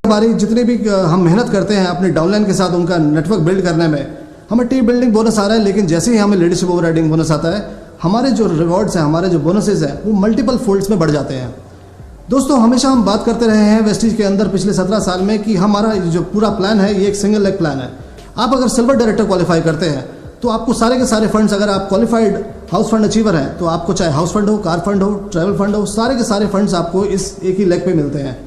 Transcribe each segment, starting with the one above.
हमारी जितनी भी हम मेहनत करते हैं अपने डाउनलाइन के साथ उनका नेटवर्क बिल्ड करने में, हमें टीम बिल्डिंग बोनस आ रहा है, लेकिन जैसे ही हमें लीडरशिप ओवरराइडिंग बोनस आता है, हमारे जो रिवॉर्ड्स हैं, हमारे जो बोनसेस हैं, वो मल्टीपल फोल्ड्स में बढ़ जाते हैं। दोस्तों, हमेशा हम बात करते रहे हैं वेस्टीज के अंदर पिछले 17 साल में कि हमारा जो पूरा प्लान है ये एक सिंगल लेग प्लान है। आप अगर सिल्वर डायरेक्टर क्वालिफाई करते हैं तो आपको सारे के सारे फंड्स, अगर आप क्वालिफाइड हाउस फंड अचीवर हैं तो आपको चाहे हाउस फंड हो, कार फंड हो, ट्रैवल फंड हो, सारे के सारे फंड्स आपको इस एक ही लेग पे मिलते हैं।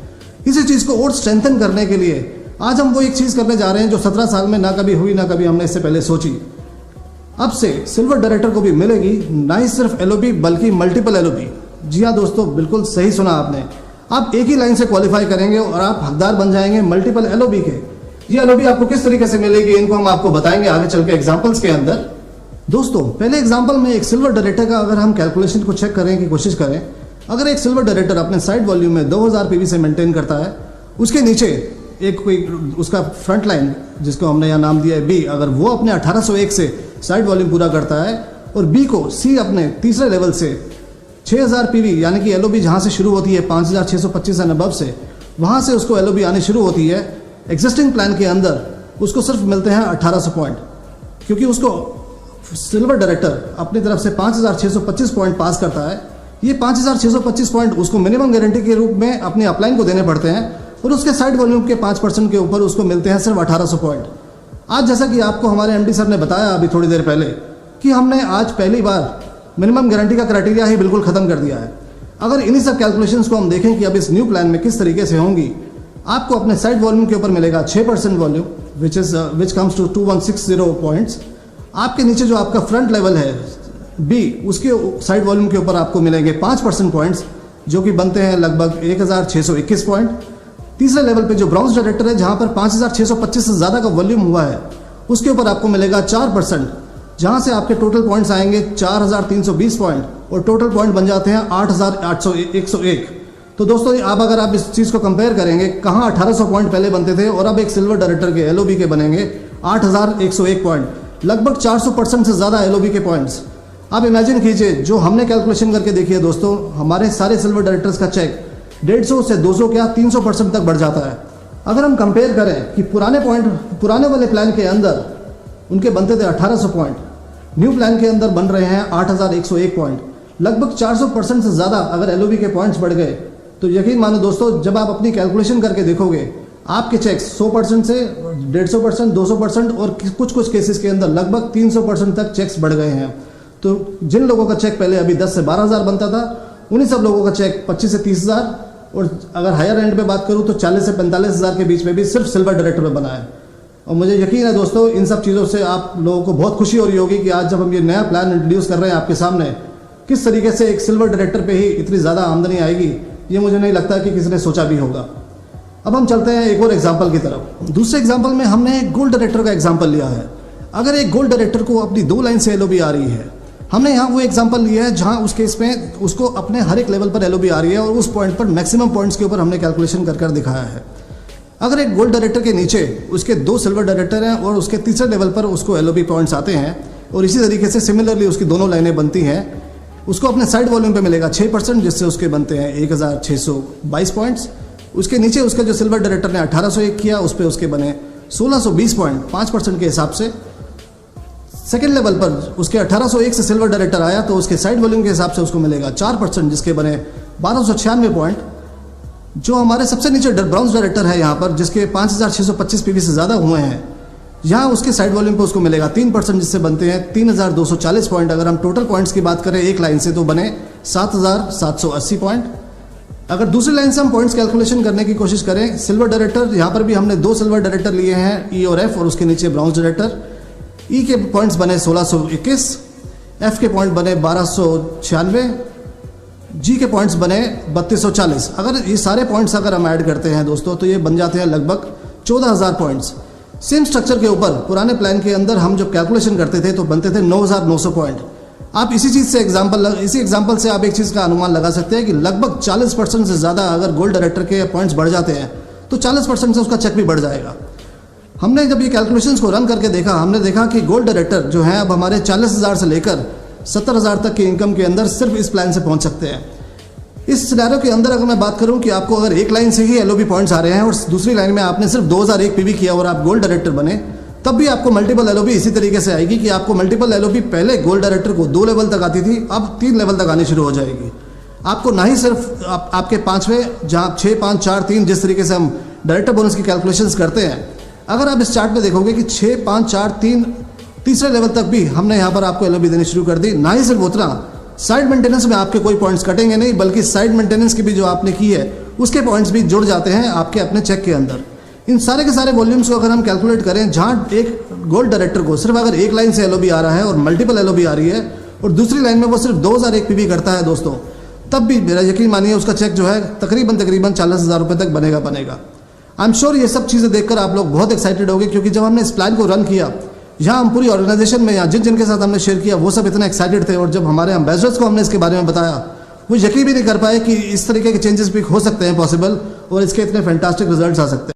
इसी चीज़ को और स्ट्रेंथन करने के लिए आज हम वो एक चीज़ करने जा रहे हैं जो 17 साल में ना कभी हुई, ना कभी हमने इससे पहले सोची। अब से सिल्वर डायरेक्टर को भी मिलेगी ना ही सिर्फ एलओबी बल्कि मल्टीपल एलओबी। जी हाँ दोस्तों, बिल्कुल सही सुना आपने। आप एक ही लाइन से क्वालिफाई करेंगे और आप हकदार बन जाएंगे मल्टीपल एलओबी के। ये एलओबी आपको किस तरीके से मिलेगी, इनको हम आपको बताएंगे आगे चल के एग्जाम्पल्स के अंदर। दोस्तों, पहले एग्जाम्पल में एक सिल्वर डायरेक्टर का अगर हम कैलकुलेशन को चेक करने की कोशिश करें, अगर एक सिल्वर डायरेक्टर अपने साइड वॉल्यूम में 2000 पीवी से मेंटेन करता है, उसके नीचे एक कोई उसका फ्रंट लाइन जिसको हमने यहाँ नाम दिया है बी, अगर वो अपने 1801 से साइड वॉल्यूम पूरा करता है और बी को सी अपने तीसरे लेवल से 6000 पीवी यानी कि एलओबी जहाँ से शुरू होती है 5625 एंड अबव से, वहाँ से उसको एलओबी आनी शुरू होती है। एग्जिस्टिंग प्लान के अंदर उसको सिर्फ मिलते हैं 1800 पॉइंट, क्योंकि उसको सिल्वर डायरेक्टर अपनी तरफ से 5625 पॉइंट पास करता है। ये 5625 पॉइंट उसको मिनिमम गारंटी के रूप में अपने अपलाइन को देने पड़ते हैं और उसके साइड वॉल्यूम के 5% के ऊपर उसको मिलते हैं सिर्फ 1800 पॉइंट। आज जैसा कि आपको हमारे एमडी सर ने बताया अभी थोड़ी देर पहले कि हमने आज पहली बार मिनिमम गारंटी का क्राइटेरिया ही बिल्कुल खत्म कर दिया है। अगर इन्हीं सब कैलकुलेशंस को हम देखें कि अब इस न्यू प्लान में किस तरीके से होंगी, आपको अपने साइड वॉल्यूम के ऊपर मिलेगा 6% volume which comes to 2160 points. आपके नीचे जो आपका फ्रंट लेवल है बी, उसके साइड वॉल्यूम के ऊपर आपको मिलेंगे 5% पॉइंट्स जो कि बनते हैं लगभग 1621 पॉइंट। तीसरे लेवल पे जो ब्राउन्स डायरेक्टर है जहां पर 5625 से ज़्यादा का वॉल्यूम हुआ है, उसके ऊपर आपको मिलेगा 4%, जहां से आपके टोटल पॉइंट्स आएंगे 4320 पॉइंट और टोटल पॉइंट बन जाते हैं 8101। तो दोस्तों, अगर आप इस चीज़ को कंपेयर करेंगे, कहाँ 1800 पॉइंट पहले बनते थे और अब एक सिल्वर डायरेक्टर के एलओबी के बनेंगे 8101 पॉइंट, लगभग 400% से ज़्यादा एलओबी के पॉइंट्स। आप इमेजिन कीजिए, जो हमने कैलकुलेशन करके देखी है दोस्तों, हमारे सारे सिल्वर डायरेक्टर्स का चेक 150 से 200 क्या 300% तक बढ़ जाता है। अगर हम कंपेयर करें कि पुराने वाले प्लान के अंदर उनके बनते थे 1800 पॉइंट, न्यू प्लान के अंदर बन रहे हैं 8101 पॉइंट, लगभग 400% से ज़्यादा अगर एलओबी के पॉइंट्स बढ़ गए तो यकीन मानो दोस्तों, जब आप अपनी कैलकुलेशन करके देखोगे, आपके चेक्स 100% से 150%, 200% और कुछ केसेस के अंदर लगभग 300% तक चेक्स बढ़ गए हैं। तो जिन लोगों का चेक पहले अभी 10 से 12,000 बनता था, उन्हीं सब लोगों का चेक 25 से 30,000 और अगर हायर एंड पे बात करूं तो 40 से 45,000 के बीच में भी सिर्फ सिल्वर डायरेक्टर में बना है। और मुझे यकीन है दोस्तों, इन सब चीज़ों से आप लोगों को बहुत खुशी हो रही होगी कि आज जब हम ये नया प्लान इंट्रोड्यूस कर रहे हैं आपके सामने, किस तरीके से एक सिल्वर डायरेक्टर पे ही इतनी ज़्यादा आमदनी आएगी, ये मुझे नहीं लगता कि किसी ने सोचा भी होगा। अब हम चलते हैं एक और एग्जाम्पल की तरफ। दूसरे एग्जाम्पल में हमने एक गोल्ड डायरेक्टर का एग्जाम्पल लिया है। अगर एक गोल्ड डायरेक्टर को अपनी 2 लाइन से एलओबी आ रही है, हमने यहाँ वो एग्जांपल लिया है जहाँ उस केस में उसको अपने हर एक लेवल पर एलओबी आ रही है और उस पॉइंट पर मैक्सिमम पॉइंट्स के ऊपर हमने कैलकुलेशन कर दिखाया है। अगर एक गोल्ड डायरेक्टर के नीचे उसके 2 सिल्वर डायरेक्टर हैं और उसके तीसरे लेवल पर उसको एलओबी पॉइंट्स आते हैं और इसी तरीके से सिमिलरली उसकी दोनों लाइनें बनती हैं, उसको अपने साइड वॉल्यूम पे मिलेगा 6%, जिससे उसके बनते हैं 1622 पॉइंट्स। उसके नीचे उसका जो सिल्वर डायरेक्टर ने 1801 किया, उस पर उसके बने 1620 पॉइंट 5% के हिसाब से। सेकेंड लेवल पर उसके 1801 से सिल्वर डायरेक्टर आया तो उसके साइड वॉल्यूम के हिसाब से उसको मिलेगा 4%, जिसके बने 1296 पॉइंट। जो हमारे सबसे नीचे ब्राउन्स डायरेक्टर है यहाँ पर, जिसके 5625 पीवी से ज़्यादा हुए हैं, यहाँ उसके साइड वॉल्यूम पे उसको मिलेगा 3%, जिससे बनते हैं 3240 पॉइंट। अगर हम टोटल पॉइंट्स की बात करें एक लाइन से तो बने 7780 पॉइंट। अगर दूसरी लाइन से हम पॉइंट्स कैलकुलेशन करने की कोशिश करें, सिल्वर डायरेक्टर यहाँ पर भी हमने 2 सिल्वर डायरेक्टर लिए हैं, ई और एफ, और उसके नीचे ब्राउन्स डायरेक्टर। ई के पॉइंट्स बने 1621, एफ के पॉइंट बने 1296, जी के पॉइंट्स बने 3240। अगर ये सारे पॉइंट्स अगर हम ऐड करते हैं दोस्तों तो ये बन जाते हैं लगभग 14,000 पॉइंट्स। सेम स्ट्रक्चर के ऊपर पुराने प्लान के अंदर हम जब कैलकुलेशन करते थे तो बनते थे 9,900 पॉइंट। आप इसी एग्जाम्पल से आप एक चीज़ का अनुमान लगा सकते हैं कि लगभग 40% से ज़्यादा अगर गोल्ड डायरेक्टर के पॉइंट्स बढ़ जाते हैं तो 40% से उसका चेक भी बढ़ जाएगा। हमने जब ये कैलकुलेशंस को रन करके देखा, हमने देखा कि गोल्ड डायरेक्टर जो है अब हमारे 40,000 से लेकर 70,000 तक की इनकम के अंदर सिर्फ इस प्लान से पहुंच सकते हैं। इस सिनेरियो के अंदर अगर मैं बात करूं कि आपको अगर एक लाइन से ही एलओबी पॉइंट्स आ रहे हैं और दूसरी लाइन में आपने सिर्फ 2001 पीवी किया और आप गोल्ड डायरेक्टर बने, तब भी आपको मल्टीपल एलओबी इसी तरीके से आएगी कि आपको मल्टीपल एलओबी पहले गोल्ड डायरेक्टर को 2 लेवल तक आती थी, अब 3 लेवल तक आनी शुरू हो जाएगी। आपको ना ही सिर्फ आपके 5वें, जहाँ 6, 5, 4, 3 जिस तरीके से हम डायरेक्टर बोनस की कैलकुलेशंस करते हैं, अगर आप इस चार्ट में देखोगे कि 6, 5, 4, 3 तीसरे लेवल तक भी हमने यहाँ पर आपको एलओबी देनी शुरू कर दी। ना ही सिर्फ उतना, साइड मेंटेनेंस में आपके कोई पॉइंट्स कटेंगे नहीं, बल्कि साइड मेंटेनेंस की भी जो आपने की है उसके पॉइंट्स भी जुड़ जाते हैं आपके अपने चेक के अंदर। इन सारे के सारे वॉल्यूम्स को अगर हम कैलकुलेट करें, जहाँ एक गोल्ड डायरेक्टर को सिर्फ अगर एक लाइन से एलओबी आ रहा है और मल्टीपल एलओबी आ रही है और दूसरी लाइन में वो सिर्फ 2001 पीवी करता है दोस्तों, तब भी मेरा यकीन मानिए उसका चेक जो है तकरीबन 40,000 रुपये तक बनेगा। आई एम श्योर ये सब चीज़ें देखकर आप लोग बहुत एक्साइटेड होंगे, क्योंकि जब हमने इस प्लान को रन किया, यहाँ हम पूरी ऑर्गेनाइजेशन में यहाँ जिनके साथ हमने शेयर किया वो सब इतने एक्साइटेड थे, और जब हमारे एम्बेसडर्स को हमने इसके बारे में बताया, वो यकीन भी नहीं कर पाए कि इस तरीके के चेंजेस भी हो सकते हैं पॉसिबल, और इसके इतने फैंटास्टिक रिजल्ट्स आ सकते हैं।